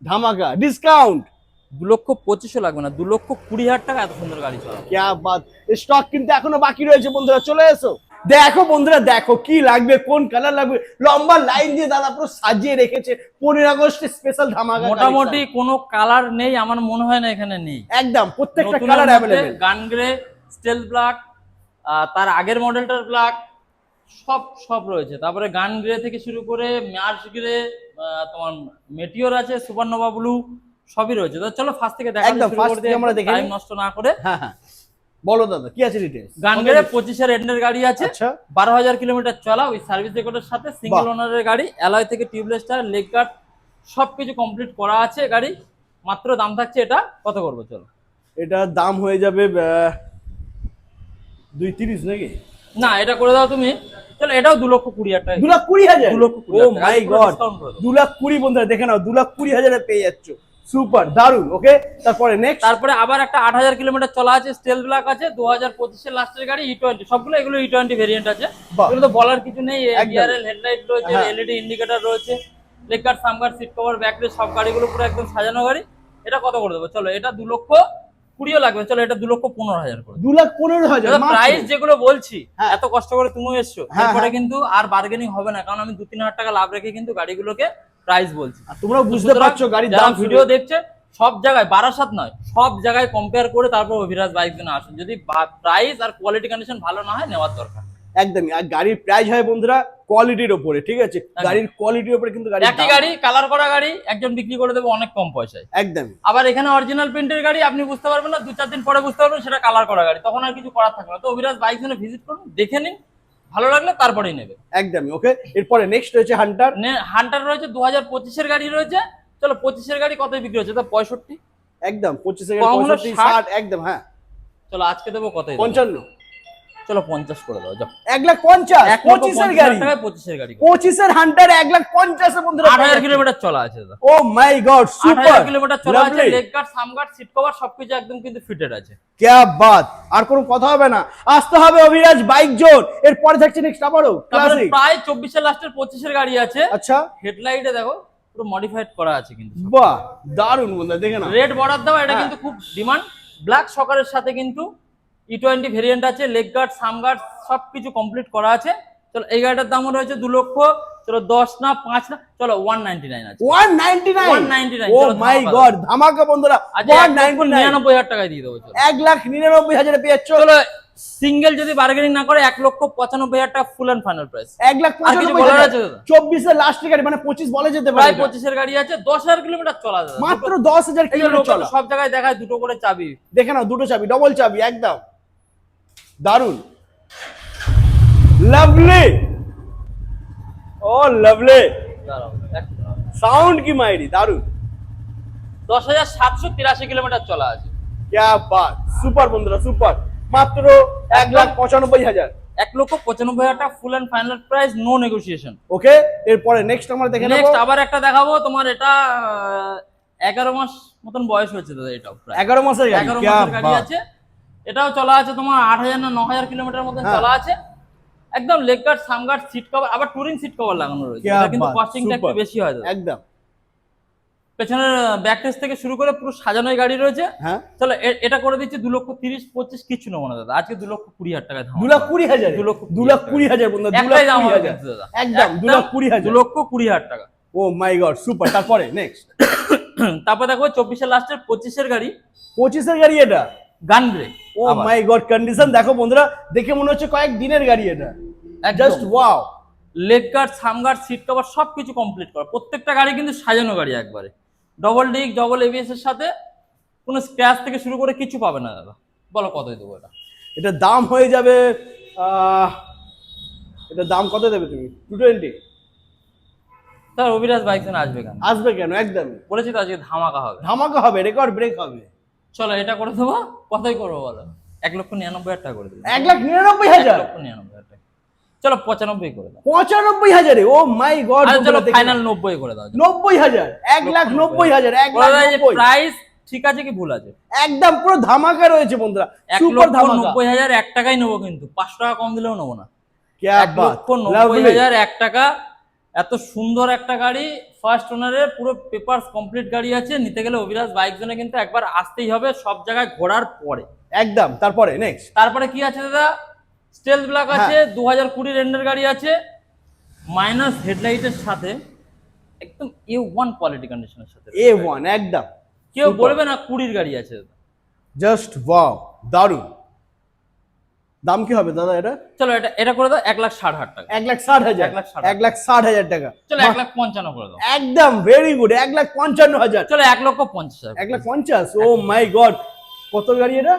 ধামাকা ডিসকাউন্ট। 2,25,000 লাগবে না, 2,20,000 টাকা এত সুন্দর গাড়ি চলা। ক্যা বাত, স্টক কিন্তু এখনো বাকি রয়েছে বন্ধুরা, চলে এসো। দেখো বন্ধুরা, দেখো কি লাগবে, কোন কালার লাগবে, লম্বা লাইন দিয়ে দাদা পুরো সাজিয়ে রেখেছে 15 আগস্টের স্পেশাল ধামাকা। মোটামুটি কোনো কালার নেই আমার মনে হয় না এখানে নেই, একদম প্রত্যেকটা নতুনের কালার মধ্যে অ্যাভেলেবেল। গান গ্রে, স্টেল ব্ল্যাক, তার আগের মডেলটার ব্ল্যাক, সব রয়েছে। তারপরে গান গ্রে থেকে শুরু করে ম্যাশ গ্রে, তোমার মেটিওর আছে, সুপারনোভা ব্লু, সবই রয়েছে। তো চলো ফার্স্ট থেকে দেখা একদম শুরু ফার্স্ট করে থেকে আমরা দিই, দেখে টাইম নষ্ট না করে। হ্যাঁ হ্যাঁ, বলো দাদা কি আছে ডিটেইলস। গান গ্রে 25 এন্ডের গাড়ি আছে, আচ্ছা 12,000 কিলোমিটার চলা, ওই সার্ভিস রেকর্ডের সাথে সিঙ্গেল ওনারের গাড়ি, অ্যালয় থেকে টিউবলেস টায়ার, লেগ গার্ড সবকিছু কমপ্লিট করা আছে গাড়ি। মাত্র দাম থাকছে এটা কত করবো চলো। এটার দাম হয়ে যাবে 230 নাকি? না এটা করে দাও তুমি, চলো এটাও 2,20,000 টাকা। 2,20,000, 2,20,000 ও মাই গড, ডিসকাউন্ট করে দাও। 2,20,000 বন্ধুরা দেখে নাও, 2,20,000 পেয়ে যাচ্ছ, সুপার দারুন। ওকে, তারপরে নেক্সট। তারপরে আবার একটা 8,000 কিলোমিটার চলা আছে, স্টেল ব্ল্যাক আছে, 2025 এর লাস্টের গাড়ি, E20 সবগুলো, এগুলো E20 ভেরিয়েন্ট আছে, বাহ। এগুলো তো বলার কিছু নেই। একদম। ডিআরএল হেডলাইট রয়েছে, হ্যাঁ। এলইডি ইন্ডিকেটর রয়েছে, লেকার সামগার, সিট কভার, ব্যাকলাইট, সব গাড়িগুলো পুরো একদম সাজানো গাড়ি। এটা কত করে দেবো চলো, এটা 2,20,000 লাগবে, চলো এটা 2,15,000 করে। 2,15,000 প্রাইস যেগুলো বলছি, হ্যাঁ। এত কষ্ট করে তুমিও এসছো, হ্যাঁ, এরপরে হ্যাঁ। কিন্তু আর বার্গেনিং হবে না, কারণ আমি 2-3 হাজার টাকা লাভ রেখে কিন্তু গাড়িগুলোকে প্রাইস বলছি। তোমরা বুঝতে পারছো গাড়ির দাম। ভিডিও দেখছে সব জায়গায়, বারাসাত নয় সব জায়গায় কম্পেয়ার করে তারপর অভিরাজ বাইক জন্য আসুন। যদি প্রাইস আর কোয়ালিটি কন্ডিশন ভালো না হয়, নেওয়ার দরকার। একদমই, আর গাড়ির প্রাইস হয় বন্ধুরা কোয়ালিটির উপরে, ঠিক আছে, গাড়ির কোয়ালিটির উপরে কিন্তু গাড়ির একই দাম। গাড়ি কালার করা গাড়ি একজন বিক্রি করে দেবে অনেক কম পয়সায়। একদমই আবার এখানে অরিজিনাল প্রিন্টের গাড়ি আপনি বুঝতে পারবেন না, 2-4 দিন পরে বুঝতে পারবেন সেটা কালার করা গাড়ি, তখন আর কিছু করার থাকবে না। তো অভিরাজ বাইক জন্য ভিজিট করুন, দেখে নিন, ভালো লাগলে তারপরেই নেবে। একদমই। ওকে, এরপরে নেক্সট রয়েছে হান্টার। হান্টার রয়েছে, 2025 এর গাড়ি রয়েছে, চলো 25 এর গাড়ি কত বিক্রি হচ্ছে, তো 65, একদম 25 কম হলো 65 60, 60, একদম হ্যাঁ। চলো আজকে দেবো কত, 55, চলো 50 করে দাও, যাও। 1,50,000 25 এর গাড়ি, 25 এর গাড়ি, 25 এর হান্টার 1,50,000 বন্ধুরা। 8,000 কিলোমিটার চলা আছে দাদা, ও মাই গড, সুপার 8,000 কিলোমিটার চলা আছে, lovely, leg guard, sump guard, seat cover সবকিছু একদম কিন্তু ফিটেড আছে। क्या बात, আর কোনো কথা হবে না, আসতে হবে অভিরাজ বাইক জোন। এরপরে থাকছে নেক্সট আবারও তারপরে ক্লাসিক। প্রায় 24 এর লাস্টের 25 এর গাড়ি আছে, আচ্ছা হেডলাইটে দেখো পুরো মডিফাইড করা আছে কিন্তু, বাহ দারুন বন্ধুরা, দেখে না। রেড বর্ডার দাও, এটা হ্যাঁ। কিন্তু খুব ডিমান্ড। ব্ল্যাক সকারের সাথে কিন্তু E20 ভেরিয়েন্ট আছে, লেগ গার্ড, সাম গার্ড সবকিছু কমপ্লিট করা আছে। চলো এই গাড়িটার দামও রয়েছে 2 লক্ষ, চলো 10 না 5 না, চলো 199 আছে, 199, 199, ও চলো মাই ধামাকা গড, ধামাকা বন্ধুরা, আচ্ছা 199, 99,000 টাকায় দিয়ে দেবো। চলো 1,99,000 পেয়ে যাচ্ছ। চলো সিঙ্গেল যদি বার্গেনিং না করে 1,95,000 টাকা ফুল এন্ড ফাইনাল প্রাইস। আর কিছু বলার আছে 1,95,000, দাদা? 24 এর লাস্ট গাড়ি, মানে 25 বলে যেতে পারে প্রায় এটা। 25 এর গাড়ি আছে, 10,000 কিলোমিটার চলা দাদা, মাত্র 10,000 এই যে কিলোমিটার লোকে তো চলা। সব জায়গায় দেখায় দুটো করে চাবি, দেখে নাও, দুটো চাবি, ডবল চাবি, একদম দারুন, লাভলি, ও লাভলি, দাঁড়াও, সাউন্ড কি মাইরি, দারুন, 10,783 কিলোমিটার চলা আছে। क्या बात, সুপার বন্ধুরা, সুপার, মাত্র 1,95,000। 1,95,000 টাকা full and final price, no negotiation. Okay, এরপরে নেক্সট আমরা দেখে নেব। নেক্সট আবার একটা দেখাবো, তোমার এটা 11 মাস মতন বয়স হয়েছে দাদা, এটাও প্রায় 11 মাসের গাড়ি, 11 क्या মাসের গাড়ি बात, আছে। এটাও চলা আছে তোমার 8,000 না 9,000 কিলোমিটার মতন হ্যাঁ। চলা আছে, একদম leg guard, sump guard, seat cover, আবার টুরিং সিট কভার লাগানো রয়েছে, क्या এটা কিন্তু बात, কস্টিংটা একটু সুপার, বেশি হয় দাদা। একদম পেছনের ব্যাকটেস থেকে শুরু করে পুরো সাজানোই গাড়ি রয়েছে। হ্যাঁ। চলো এটা করে দিচ্ছি 2,30,000, 25 কিছু নেবো না দাদা, আজকে 2,20,000 টাকায় ধামাকা। 2,20,000, 2,20,000 বন্ধুরা, একটাই দাম হবে 2,20,000, কিন্তু দাদা, একদম 2,20,000, 2,20,000 টাকা। ও মাই গড, সুপার। তারপরে নেক্সট তারপর দেখো 24 এর লাস্টের 25 এর গাড়ি, 25 এর গাড়ি, এটা গান break, O my god, condition দেখো বন্ধুরা, দেখে মনে হচ্ছে কয়েক দিনের গাড়ি এটা, just wow. Leg guard, sump guard, seat cover সবকিছু কমপ্লিট করা, প্রত্যেকটা গাড়ি কিন্তু সাজানো গাড়ি একবারে, ডবল ডিক, ডবল এবিএস এর সাথে, কোনো স্ক্র্যাচ থেকে শুরু করে কিছু পাবে না দাদা। বলো কতই দেবো এটা? এটা দাম হয়ে যাবে এটা দাম কত দেবে তুমি? 220 স্যার অভিরাজ বাইক আসবে কেন? আসবে কেন, একদম বলেছি তো আজকে ধামাকা হবে, ধামাকা হবে, রেকর্ড ব্রেক হবে। চলো এটা করে দেবো, কতই করবো বলো? 1,99,000 টাকা করে দেবো। 1,99,000, 1,99,000 টাকা, চলো 95 করে দাও। 95,000, ও মাই গড, আরে চলো ফাইনাল 90 করে দাও। 90,000, 1,90,000, 1,90,000, প্রাইস ঠিক আছে কি ভুল আছে? একদম পুরো ধামাকা রয়েছে বন্ধুরা, সুপার ধামাকা। 1,90,000 1 টাকাই নেবো, কিন্তু 5 টাকা কম দিলেও নেবো না। क्या बात, 1,90,000 1 টাকা, এত সুন্দর একটা গাড়ি, ফার্স্ট ওনারের, পুরো পেপারস কমপ্লিট গাড়ি আছে। নিতে গেলে অভিরাজ বাইক জোনে কিন্তু একবার আসতেই হবে, সব জায়গায় ঘোরার পরে। একদম। তারপরে নেক্সট তারপরে কি আছে দাদা? স্টেলথ ব্ল্যাক আছে, 2020 এন্ডের গাড়ি আছে, মাইনাস হেডলাইটের সাথে, একদম A1 কোয়ালিটি কন্ডিশনের সাথে। A1 একদম, কেউ বলবে না 20 গাড়ি আছে। জাস্ট ওয়াও, দারুন। দাম কি হবে দাদা এটা? চলো এটা করে দাও 1,60,000 টাকা। 1,60,000, 1,60,000 1,60,000 টাকা। চলো 1,55,000 করে দাও। একদম ভেরি গুড, 1,55,000। চলো 1,50,000। 1,50,000, ও মাই গড। কত গাড়ি এটা?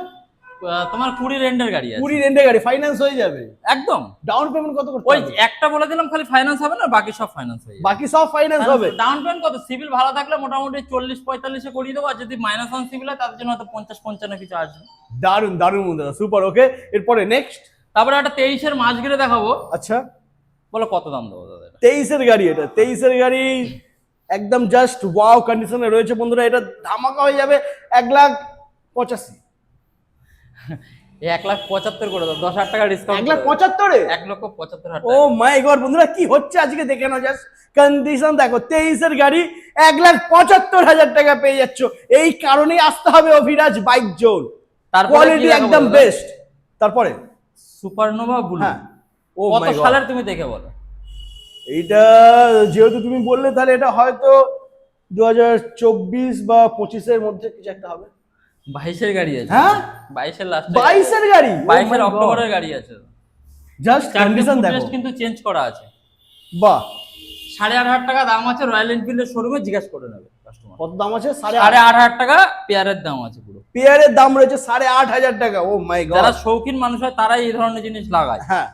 তোমার 20 এন্ডের গাড়ি আছে। 20 রেন্টের গাড়ি, ফাইন্যান্স হয়ে যাবে একদম। ডাউন পেমেন্ট কত করতে ওই হবে? একটা বলে দিলাম খালি ফাইন্যান্স হবে না, বাকি সব ফাইন্যান্স হয়ে যাবে। বাকি সব ফাইন্যান্স হবে। ডাউন পেমেন্ট কত? সিভিল ভালো থাকলে মোটামুটি 40-45 এ করিয়ে দেবো, আর যদি মাইনাস ওয়ান সিভিল হয় তাদের জন্য হয়তো 50-55 কিছু আসবে। দারুন দারুন বন্ধুরা, সুপার। ওকে, এরপরে নেক্সট। তারপরে একটা 23 এর মাঝগিরে দেখাবো। আচ্ছা, বলো কত দাম দেবো দাদা এটা? 23 এর গাড়ি, এটা 23 এর গাড়ি একদম জাস্ট ওয়াও কন্ডিশনে রয়েছে বন্ধুরা। এটা ধামাকা হয়ে যাবে 1,85,000। 1,75,000 করে দাও, 10,000 টাকা ডিসকাউন্ট। 1,75,000-এ 1,75,000 ও মাই গড বন্ধুরা, কি হচ্ছে আজকে দেখে নাও জাস্ট কন্ডিশন দেখো। 23 এর গাড়ি 1,75,000 টাকা পেয়ে যাচ্ছ। এই কারণেই আসতে হবে অভিরাজ বাইক জোন, কোয়ালিটি একদম বেস্ট। তারপরে সুপারনোভা ব্লু। হ্যাঁ, ও কত মাই গড। সালের তুমি দেখে বলো? এইটা যেহেতু তুমি বললে, তাহলে এটা হয়তো 2024 বা 25 এর মধ্যে কিছু একটা হবে। 22 এর গাড়ি আছে। হ্যাঁ, 22 এর লাস্ট। 22 এর গাড়ি, 22 এর অক্টোবরের গাড়ি আছে। জাস্ট কন্ডিশন দেখো, কিন্তু চেঞ্জ করা আছে। বাহ। 8,500 টাকা দাম আছে, রয়্যাল এনফিল্ডের শোরুমে জিজ্ঞাসা করে নেবে কাস্টমার। কত দাম আছে? 8,500 টাকা পেয়ারের দাম আছে পুরো। পেয়ারের দাম রয়েছে 8,500 টাকা। ও মাই গড। যারা শৌখিন মানুষ হয় তারাই এই ধরনের জিনিস লাগায়। হ্যাঁ,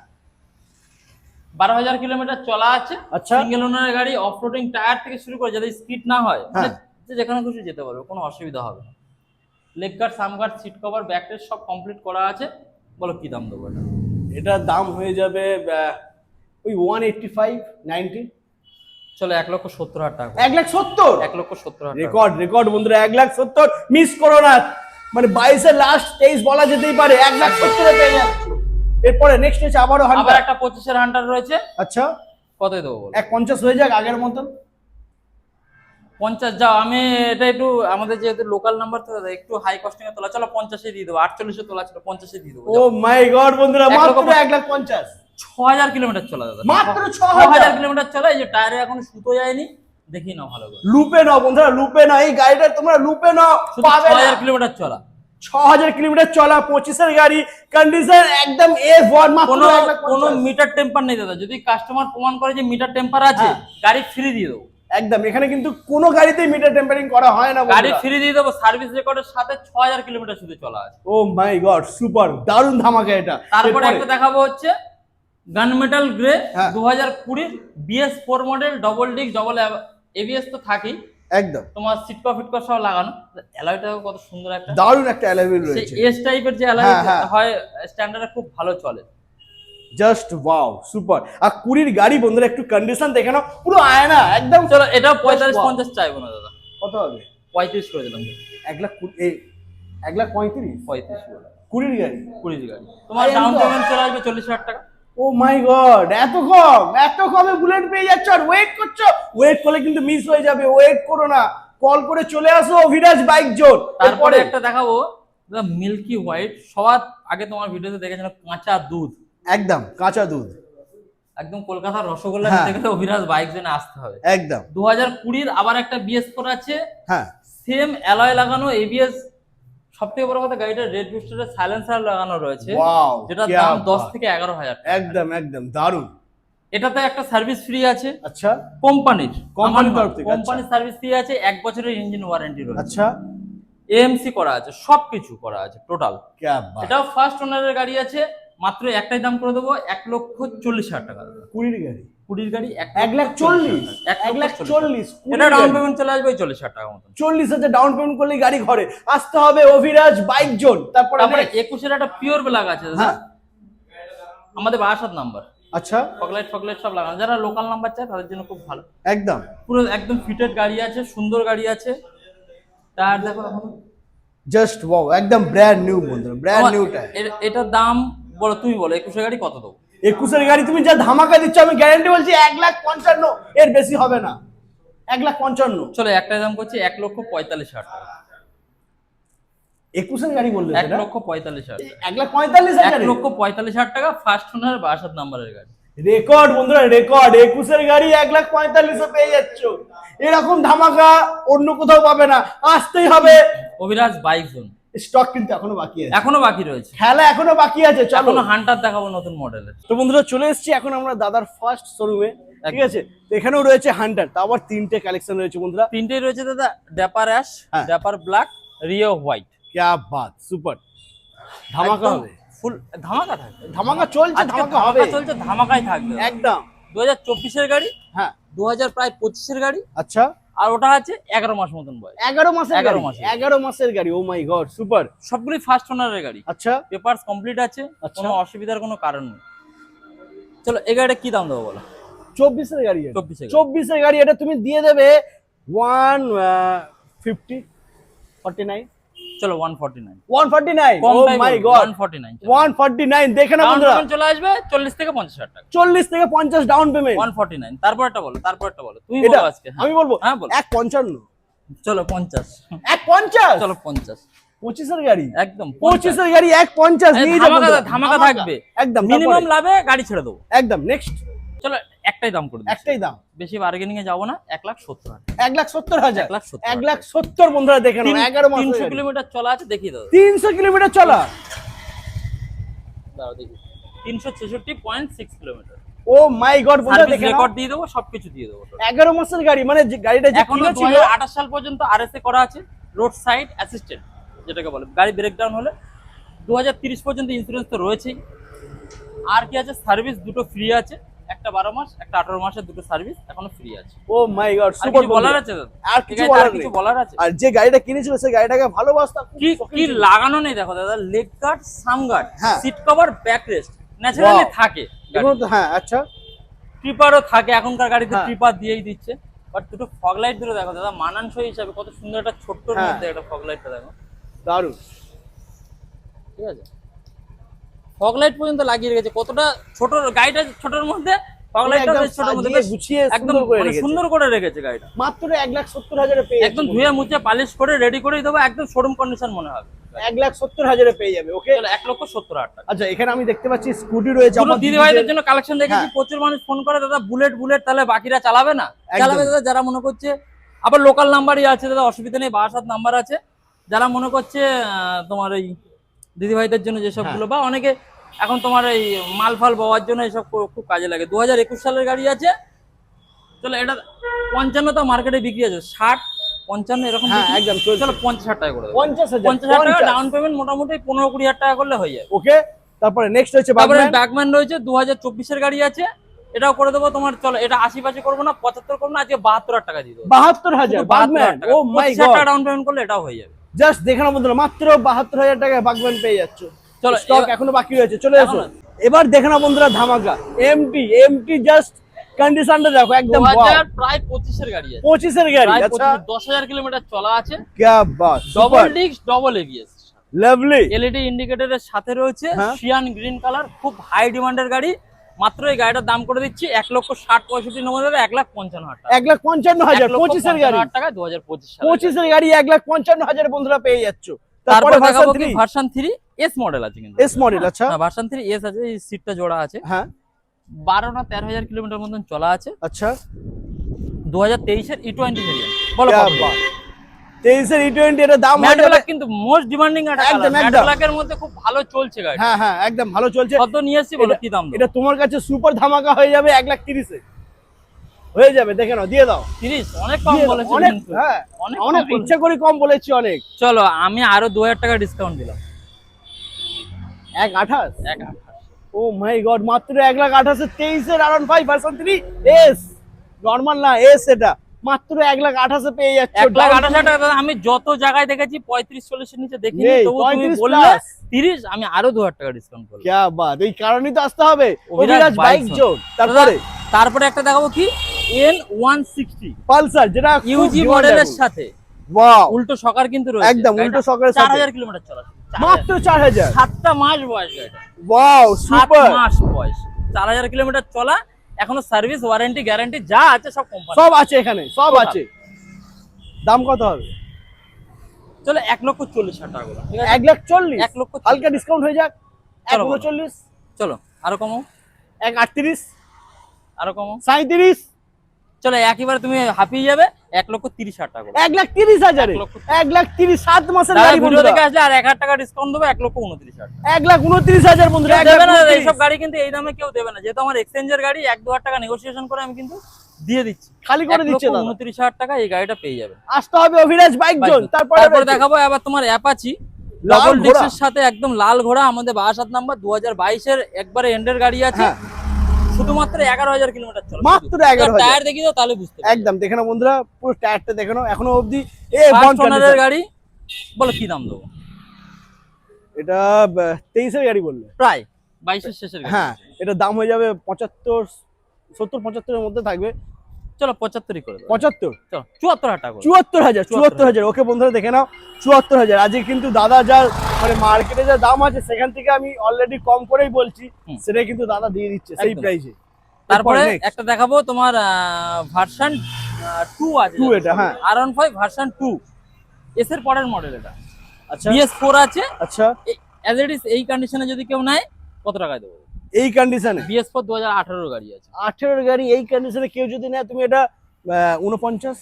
12,000 কিলোমিটার চলা আছে। আচ্ছা। সিঙ্গেল ওনারের গাড়ি, অফ রোডিং টায়ার থেকে শুরু করে যাতে স্কিড না হয়, হ্যাঁ। যে যেখানে খুশি যেতে পারবে, কোনো অসুবিধা হবে না। Leg guard, sump guard, seat cover, back rest সব কমপ্লিট করা আছে। বলো কি দাম দেবো এটা? এটার দাম হয়ে যাবে ওই 185-90। চলো 1,70,000 টাকা। 1,70,000, 1,70,000 রেকর্ড রেকর্ড বন্ধুরা। 1,70,000 মিস করো না, মানে 22 এর লাস্ট 23 বলা যেতেই পারে। 1,70,000 পেয়ে যাচ্ছ। এরপরে নেক্সট হচ্ছে আবারও আবার হান্টার। একটা 25 এর হান্টার রয়েছে। আচ্ছা, কত দেবো বলো? 1,50 হয়ে যাক আগের মতন। 50 যাও। আমি এটা একটু আমাদের যেহেতু লোকাল নাম্বার তো দাদা, একটু হাই কস্টিং এ তোলা। চলো 50 এ দিয়ে দেবো। 48 এ তোলা ছিল, 50 এ দিয়ে দেবো। ও মাই গড বন্ধুরা, মাত্র 1,50,000। 6,000 কিলোমিটার চলা দাদা, মাত্র 6,000 কিলোমিটার চলা। এই যে টায়ারে এখন সুতো যায়নি, দেখি নাও ভালো করে। লুপে নাও বন্ধুরা, লুপে নাও। এই গাড়িটা তোমরা লুপে নাও, শুধু পাবে 6,000 কিলোমিটার চলা। 6,000 কিলোমিটার চলা, 25 এর গাড়ি, কন্ডিশন একদম A1। মাত্র কোনো 1,50,000। মিটার টেম্পার নেই দাদা। যদি কাস্টমার প্রমাণ করে যে মিটার টেম্পার আছে, হ্যাঁ। গাড়ি ফ্রি দিয়ে দেবো। একদম, এখানে কিন্তু কোনো গাড়িতেই মিটার টেম্পারিং করা হয় না গাড়ি বন্ধুরা। ফ্রি দিয়ে দেবো, সার্ভিস রেকর্ডের সাথে 6,000 কিলোমিটার শুধু চলা আছে। ও মাই গড, সুপার, দারুণ ধামাকা এটা। তারপরে এরপরে একটা দেখাবো হচ্ছে গান মেটাল গ্রে, হ্যাঁ। 2020 BS4 মডেল, ডবল ডিক, ডবল ABS তো থাকেই, একদম তোমার সিট কভার ফিট কভার সব লাগানো। অ্যালয়টা কত সুন্দর একটা, দারুণ একটা অ্যালয় সেই রয়েছে। এস টাইপের যে অ্যালয় হ্যাঁ, হ্যাঁ। হয় স্ট্যান্ডার্ডে, খুব ভালো চলে। Just wow, super. আর 20 গাড়ি বন্ধুরা, একটু কন্ডিশন দেখে নাও, পুরো আয়না একদম। চলো এটাও 45-50 wow। চাইবো না দাদা, কত হবে? 35 করে দিলাম। 1,35,000, 35 করে 20 গাড়ি। 20 গাড়ি তোমার আরে ডাউন একদম। পেমেন্ট চলে আসবে 40,000 টাকা। ও মাই গড, এত কম, এত কমে বুলেট পেয়ে যাচ্ছ। আর ওয়েট করছো? ওয়েট করলে কিন্তু মিস হয়ে যাবে। ওয়েট করো না, কল করে চলে আসো অভিরাজ বাইক জোন। তারপরে একটা দেখাবো মিল্কি হোয়াইট। সবার আগে তোমার ভিডিওতে দেখেছিল কাঁচা দুধ, একদম কাঁচা দুধ, একদম কলকাতার রসগোল্লা হ্যাঁ। নিতে গেলে অভিরাজ বাইক জেনে আসতে হবে। একদম। 2020 আবার একটা BS4 আছে, হ্যাঁ, সেম অ্যালয় লাগানো, ABS। সব থেকে বড় কথা, গাড়িটা রেড বুস্টারের সাইলেন্সার লাগানো রয়েছে, ওয়াও, যেটার क्या দাম 10 बात। থেকে 11,000 টাকা। একদম একদম দারুণ। এটাতে একটা সার্ভিস ফ্রি আছে আচ্ছা, কোম্পানির, কোম্পানির তরফ থেকে, কোম্পানির সার্ভিস ফ্রি আছে, 1 বছরের ইঞ্জিন ওয়ারেন্টি রয়েছে, আচ্ছা, AMC করা আছে, সবকিছু করা আছে টোটাল। क्या बात। এটাও ফার্স্ট ওনারের গাড়ি আছে, মাত্র একটাই দাম করে দেবো 1,40,000 টাকা। 20 গাড়ি, 20 গাড়ি 1,40,000, 1,40,000। এটা ডাউন পেমেন্ট চলে আসবে 40,000 টাকা মতো। 40,000 ডাউন পেমেন্ট করলে গাড়ি ঘরে। আসতে হবে অভিরাজ বাইক জোন। তারপরে তারপরে 21 এর একটা পিওর ব্ল্যাক আছে দাদা, হ্যাঁ, আমাদের 62 নাম্বার, আচ্ছা, ফগলাইট সব লাগানো। যারা লোকাল নাম্বার চায় তাদের জন্য খুব ভালো। একদম পুরো একদম ফিটেড গাড়ি আছে, সুন্দর গাড়ি আছে। টায়ার দেখো এখন, জাস্ট ওয়াও, একদম ব্র্যান্ড নিউ বন্ধুরা, ব্র্যান্ড নিউ টায়ার। এটার দাম বলো, তুমি বলো 21 এর গাড়ি কত দেবো? 21 এর গাড়ি তুমি যা ধামাকা দিচ্ছ, আমি গ্যারান্টি বলছি 1,55,000, এর বেশি হবে না। 1,55,000। চলো একটাই দাম করছি 1,45,000 টাকা। 21 গাড়ি বললে 1,45,000 1,45,000 1,45,000 টাকা ফার্স্ট ওনার 62 নম্বরের গাড়ি। রেকর্ড বন্ধুরা, রেকর্ড। 21 গাড়ি 1,45,000 পেয়ে যাচ্ছ। এরকম ধামাকা অন্য কোথাও পাবে না, আসতেই হবে অভিরাজ বাইক জোন। স্টক কিন্তু এখনো বাকি আছে, এখনো বাকি রয়েছে, খেলা এখনো বাকি আছে। চলো এখনো হান্টার দেখাবো নতুন মডেলের। তো বন্ধুরা চলে এসেছি এখন আমরা দাদার ফার্স্ট শোরুমে, ঠিক আছে? তো এখানেও রয়েছে হান্টার, তাও আবার 3টে কালেকশন রয়েছে বন্ধুরা। 3টেই রয়েছে দাদা, dapper ash, dapper black, Rio white. क्या बात, সুপার ধামাকা হবে, ফুল ধামাকা থাকবে, ধামাকা চলছে, ধামাকা হবে, চলছে, ধামাকাই থাকবে একদম। 2024 এর গাড়ি, হ্যাঁ 2025 এর গাড়ি। আচ্ছা, আর ওটা আছে 11 মাস মতন বয়স। 11 মাসের 11 গাড়ি, মাসের। 11 মাসের গাড়ি। ও মাই গড, সুপার। সবগুলি ফার্স্ট ওনারের গাড়ি। আচ্ছা, পেপারস কমপ্লিট আছে, আচ্ছা। কোনো অসুবিধার কোনো কারণ নেই। চলো এই গাড়িটা কি দাম দেবো বলো? 24 এর গাড়ি, 24 24 এর গাড়ি। এটা তুমি দিয়ে দেবে 150 49। চলো 149। 149, কম ও টাই মাই বলবো, গড, 149। 149 দেখে না ডাউন বন্ধুরা, পেমেন্ট চলে আসবে 40 থেকে 50,000 টাকা। 40 থেকে 50 ডাউন পেমেন্ট। 149। তারপর একটা বলো, তারপর একটা বলো, তুমি এটা বলো আজকে। হ্যাঁ। আমি বলবো, হ্যাঁ বলো। 155। চলো 50। 150, চলো 50। 25 এর গাড়ি, একদম 25 এর গাড়ি 150 নিয়ে যাবো। ধামাকা থাকবে একদম, মিনিমাম লাভে গাড়ি ছেড়ে দেবো একদম। নেক্সট চলো একটাই দাম করে দিই, একটাই দাম, বেশি বার্গেনিং এ যাবো না। 1,70,000। 1,70,000। 1,70,000। 1,70,000 বন্ধুরা দেখে নাও, 11 মাস 300 কিলোমিটার চলা আছে, দেখিয়ে দাও। 300 কিলোমিটার চলা, দাঁড়াও দেখি, 366.6 কিলোমিটার। ও মাই গড বন্ধুরা সার্ভিস দেখে নাও, রেকর্ড দিয়ে দেবো, সবকিছু দিয়ে দেবো। 11 মাসের গাড়ি, মানে যে গাড়িটা যে এখনো কিনেছিল 2028 সাল পর্যন্ত আরএসএ করা আছে, রোড সাইড অ্যাসিস্ট্যান্ট যেটাকে বলে। গাড়ি ব্রেকডাউন হলে 2030 পর্যন্ত ইন্স্যুরেন্স তো রয়েছেই। আর কি আছে, সার্ভিস দুটো ফ্রি আছে, একটা 12 মাস, একটা 18 মাসের, দুটো সার্ভিস এখনো ফ্রি আছে। ও মাই গড, আর সুপার। কিছু বলার আছে দাদা? আর কিছু বলার নেই। কিছু বলার আছে? আর যে গাড়িটা কিনেছিল সেই গাড়িটাকে ভালোবাসতাম, কি কি লাগানো নেই দেখো দাদা, লেগ গার্ড, সাম গার্ড, হ্যাঁ। Seat cover, back rest naturally থাকে। এগুলো তো হ্যাঁ, আচ্ছা। ট্রিপারও থাকে, এখনকার গাড়িতে হ্যাঁ। ট্রিপার দিয়েই দিচ্ছে। বাট দুটো ফগ লাইট দুটো দেখো দাদা, মানানসই হিসাবে কত সুন্দর একটা ছোট্টর হ্যাঁ। মধ্যে একটা ফগ লাইটটা দেখো, দারুণ। ঠিক আছে? ফগ লাইট পর্যন্ত লাগিয়ে রেখেছে, কতটা ছোট গাড়িটা, ছোটর মধ্যে ফগ লাইটটা বেশ ছোটর মধ্যে, বেশ গুছিয়ে একদম সুন্দর করে মানে রেখেছে। সুন্দর করে রেখেছে গাড়িটা। মাত্র 1,70,000 এ পেয়ে একদম ধুয়ে মুছে পালিশ করে রেডি করেই দেবো, একদম শোরুম কন্ডিশন মনে হবে। 1,70,000 এ পেয়ে যাবে। ওকে, 1,70,000 টাকা। আচ্ছা এখানে আমি দেখতে পাচ্ছি স্কুটি রয়েছে পুরো আমার দিদি ভাইদের জন্য কালেকশন দেখেছি। হ্যাঁ। প্রচুর মানুষ ফোন করে, দাদা বুলেট বুলেট, তাহলে বাকিরা চালাবে না? একদম। চালাবে দাদা, যারা মনে করছে। আবার লোকাল নাম্বারই আছে দাদা, অসুবিধা নেই, 62 নাম্বার আছে। যারা মনে করছে তোমার এই দিদি ভাইদের জন্য যেসবগুলো, বা অনেকে এখন তোমার এই মাল ফাল পাওয়ার জন্য এসব খুব কাজে লাগে। 2021 সালের গাড়ি আছে। চলো এটা 55 তো মার্কেটে বিক্রি আছে, 60 55 এরকম হ্যাঁ, বিক্রি। একদম চলছে। চলো 50,000 টাকা করে দেবো। 50,000 50,000 টাকা ডাউন পেমেন্ট, মোটামুটি 15-20,000 টাকা করলে হয়ে যাবে। ওকে, তারপরে নেক্সট হচ্ছে তারপরে বাগম্যান। ব্যাকম্যান রয়েছে, 2024 এর গাড়ি আছে, এটাও করে দেবো তোমার। চলো এটা 80 করবো না, 75 করবো না, আজকে 72,000 টাকা দিয়ে দেবো। 72,000 Burgman. O my god, down payment করলে এটাও হয়ে যাবে। জাস্ট দেখে নাও বন্ধুরা, মাত্র 72,000 টাকায় বাগম্যান পেয়ে যাচ্ছ। চলো স্টক এখনো বাকি রয়েছে, চলে এসো। এবার দেখে নাও বন্ধুরা ধামাকা, এমটি জাস্ট কন্ডিশনটা দেখো, একদম 2000 প্রায় 25 এর গাড়ি আছে, 25 এর গাড়ি। প্রায় আচ্ছা, 10,000 কিলোমিটার চলা আছে। क्या बात, double disc, double ABS, lovely. LED ইন্ডিকেটরের সাথে রয়েছে, হ্যাঁ। সিয়ান গ্রিন কালার, খুব হাই ডিমান্ডের গাড়ি। মাত্র এই গাড়িটার দাম করে দিচ্ছি 1,60,65,90,000, 1,55,000 টাকা। 1,55,000 25 এর গাড়ি, 1,55,000 টাকা 2025 সালে। 25 এর গাড়ি 1,55,000 বন্ধুরা পেয়ে যাচ্ছ। তারপরে তারপরে দেখাবো কি ভার্সন 3 ভার্সন 3 এস মডেল আছে কিন্তু। S model. আচ্ছা, ভার্সন 3 এস আছে, এই সিটটা জোড়া আছে। হ্যাঁ 12 না 13,000 কিলোমিটার মতন চলা আছে। আচ্ছা, 2023 এর E20 ভেরিয়েন্ট। বলো क्या কত? बात, 23 এর E20 এর দাম হয়ে ম্যাট যাবে। ব্ল্যাক কিন্তু মোস্ট ডিমান্ডিং একটা কালার। একদম, ম্যাট একদম। ব্ল্যাকের মধ্যে খুব ভালো চলছে গাড়ি। হ্যাঁ হ্যাঁ, একদম ভালো চলছে। কত নিয়ে এসেছি বলো, কি দাম দেবো? এটা তোমার কাছে সুপার ধামাকা হয়ে যাবে, 1,30,000 এ হয়ে যাবে। দেখে নাও, দিয়ে দাও। 30 অনেক কম দিয়ে দাও, বলেছি অনেক, কিন্তু। হ্যাঁ অনেক অনেক কম ইচ্ছা করে কম বলেছি অনেক। চলো আমি আরো 2,000 টাকা ডিসকাউন্ট দিলাম। 1,28,000। 1,28,000। ও মাই গড, মাত্র 1,28,000 23 এর R15 ভার্সন 3 এস, নরমাল না এস, এটা মাত্র 1,28,000 পেয়ে যাচ্ছ। 1,28,000 টাকা দাদা। আমি যত জায়গায় দেখেছি 35-40 এর নিচে দেখিনি, নেই, তবু তুমি 35 বললে plus। 30, আমি আরো 2,000 টাকা ডিসকাউন্ট করলাম। क्या बात, এই কারণেই তো আসতে হবে Abhiraj Abhiraj bike bike zone. তারপরে তারপরে একটা দেখাবো কি N160 পালসার, যেটা ইউজি মডেলের সাথে। ওয়াও, উল্টো সকার কিন্তু রয়েছে, একদম উল্টো সকারের সাথে। 4,000 কিলোমিটার চলা, মাত্র 4,000। 7টা মাস বয়স গাড়িটা, ওয়াও, 7 সুপার। মাস বয়স, 4,000 কিলোমিটার চলা। এখনো সার্ভিস ওয়ারেন্টি গ্যারান্টি যা আছে সব কোম্পানি, সব আছে এখানে, সব Total। আছে। দাম কত হবে? চলো 1,40,000 টাকা করে, ঠিক আছে? 1,40,000, 1,40,000 হালকা ডিসকাউন্ট হয়ে যাক, চলো, 1,39,000, চলো আরো কমো, 1,38,000, আরো কমো, 37,000, চলো একেবারে তুমি হাঁপিয়ে যাবে, 1,30,000 টাকা করে। 1,30,000, 1,30,000, 7 মাসের দাদা গাড়ি ভিডিও বন্ধুরা, দেখে আসলে আর 1,000 টাকা ডিসকাউন্ট দেবো, 1,29,000 টাকা। 1,29,000 বন্ধুরা, কেউ দেবে না দাদা, 1,29,000। এইসব গাড়ি কিন্তু এই দামে কেউ দেবে না, যেহেতু আমার এক্সচেঞ্জের গাড়ি, 1-2,000 টাকা নেগোসিয়েশন করে আমি কিন্তু দিয়ে দিচ্ছি, খালি করে দিচ্ছে দাদা। 1,29,000 টাকা এই গাড়িটা পেয়ে যাবে। আসতে হবে অভিরাজ বাইক জোন। তারপরে দেখাবো আবার তোমার অ্যাপাচি লাল ডবল ঘোড়া। ডিস্কের সাথে একদম লাল ঘোড়া, আমাদের 62 নাম্বার, 2022 এর একবারে এন্ডের গাড়ি আছে, হ্যাঁ। শুধুমাত্র 11,000 কিলোমিটার চলে, মাত্র 11,000। টায়ার দেখি দাও তাহলে বুঝতে পারবে। একদম দেখে নাও বন্ধুরা, পুরো টায়ারটা দেখে নাও, এখনো অবধি ফার্স্ট ওনারের গাড়ি, বলো কি দাম দেবো? এটা 23 এর গাড়ি বললে, প্রায় 22 এর শেষের গাড়ি। হ্যাঁ এটার দাম হয়ে যাবে 75, 70-75 এর মধ্যে থাকবে। চলো 75 করে দেবো। 75, চলো 74,000 টাকা করে। 74,000, ওকে বন্ধুরা দেখে নাও 74,000। আজকে কিন্তু দাদা যা মানে মার্কেটে যা দাম আছে সেখান থেকে আমি অলরেডি কম করেই বলছি, সেটাই কিন্তু দাদা দিয়ে দিচ্ছে সেই একদম। প্রাইসে। তারপরে একটা দেখাবো তোমার ভার্সন 2 আছে, 2 এটা, হ্যাঁ R15 ভার্সন 2 এস এর পরের মডেল, এটা আচ্ছা BS4 আছে। আচ্ছা, অ্যাজ ইট ইজ এই কন্ডিশনে যদি কেউ নেয় কত টাকায় দেবো? এই কন্ডিশনে BS4 2018 গাড়ি আছে, 18 এর গাড়ি এই কন্ডিশনে কেউ যদি নেয়, তুমি এটা 49,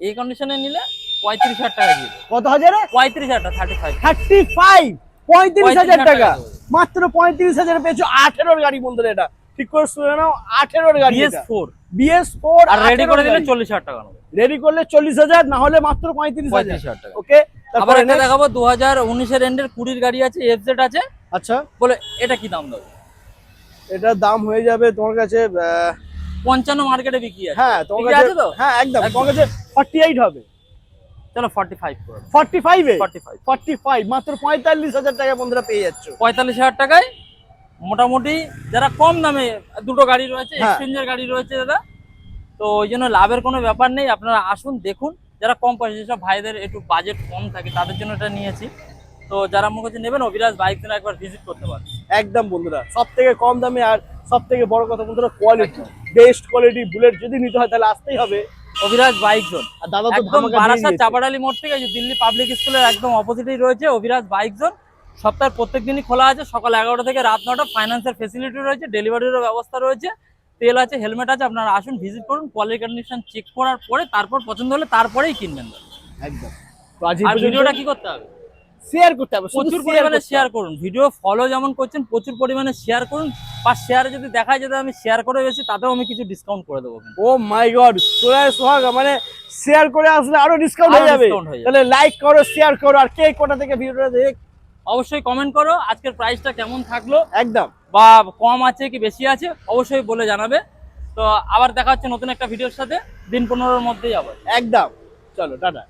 এই কন্ডিশনে নিলে 35,000 টাকা দিয়ে দেবো। কত হাজারে? 35,000 টাকা, 35। 35, 35,000 টাকা, দেবো। মাত্র 35,000 পেয়েছো 18 এর গাড়ি বন্ধুরা। এটা ঠিক করে শুনে নাও, 18 এর গাড়ি, BS4 BS4। আর রেডি করে দিলে 40,000 টাকা নেবো। রেডি করলে 40,000, না হলে মাত্র 35,000। 35,000 টাকা। ওকে, আবার তারপরে এটা দেখাবো 2019 এর এন্ডের 20 গাড়ি আছে, FZ আছে, আচ্ছা বলে এটা কি দাম দেবো? এটার দাম হয়ে যাবে তোমার কাছে 55 মার্কেটে বিক্রি আছে। হ্যাঁ তোমার বিক্রি কাছে আছে তো? হ্যাঁ একদম, একদম। তোমার কাছে 48 হবে। চলো 45 করে দেবো। 45 এ 45 45, মাত্র 45,000 টাকা বন্ধুরা পেয়ে যাচ্ছ। 45,000 টাকায় মোটামুটি যারা কম দামে, দুটো গাড়ি রয়েছে, হ্যাঁ। এক্সচেঞ্জের গাড়ি রয়েছে দাদা, তো ওই জন্য লাভের কোনো ব্যাপার নেই, আপনারা আসুন দেখুন। যারা কম পয়সা, যেসব ভাইদের একটু বাজেট কম থাকে তাদের জন্য এটা নিয়েছি, তো যারা আমার কাছে নেবেন অভিরাজ বাইক জোন একবার ভিজিট করতে পারেন। একদম বন্ধুরা, সব থেকে কম দামে, আর সব থেকে বড় কথা বন্ধুরা কোয়ালিটি, বেস্ট কোয়ালিটি বুলেট যদি নিতে হয় তাহলে আসতেই হবে অভিরাজ বাইক জোন। আর দাদা তো একদম ধামাকা দিয়ে বারাসাত দিয়েছে। চাপাডালি মোড় থেকে যে দিল্লি পাবলিক স্কুলের একদম অপোজিটেই রয়েছে অভিরাজ বাইক জোন। সপ্তাহের প্রত্যেক দিনই খোলা আছে, সকাল 11টা থেকে রাত 9টা। ফাইন্যান্সের ফেসিলিটি রয়েছে, ডেলিভারিরও ব্যবস্থা রয়েছে, তেল আছে, হেলমেট আছে। আপনারা আসুন, ভিজিট করুন, কোয়ালিটি কন্ডিশন চেক করার পরে তারপর পছন্দ হলে তারপরেই কিনবেন। একদম। তো আজ আর ভিডিওটা কি করতে হবে? শেয়ার করতে হবে, শুধু প্রচুর পরিমাণে শেয়ার করুন। ভিডিও ফলো যেমন করছেন, প্রচুর পরিমাণে শেয়ার করুন। আর শেয়ারে যদি দেখায় যদি আমি শেয়ার করে বেশি, তাতেও আমি কিছু ডিসকাউন্ট করে দেবো। ও মাই গড, সোনায় সোহাগা, মানে শেয়ার করে আসলে আরো ডিসকাউন্ট আরো হয়ে যাবে। discount হয়ে যাবে। তাহলে লাইক করো, শেয়ার করো, আর কে কোথা থেকে ভিডিওটা দেখ অবশ্যই কমেন্ট করো আজকের প্রাইসটা কেমন থাকলো, একদম। বা কম আছে কি বেশি আছে, অবশ্যই বলে জানাবে। তো আবার দেখা হচ্ছে নতুন একটা ভিডিওর সাথে, দিন 15-র মধ্যেই আবার। একদম, চলো টাটা।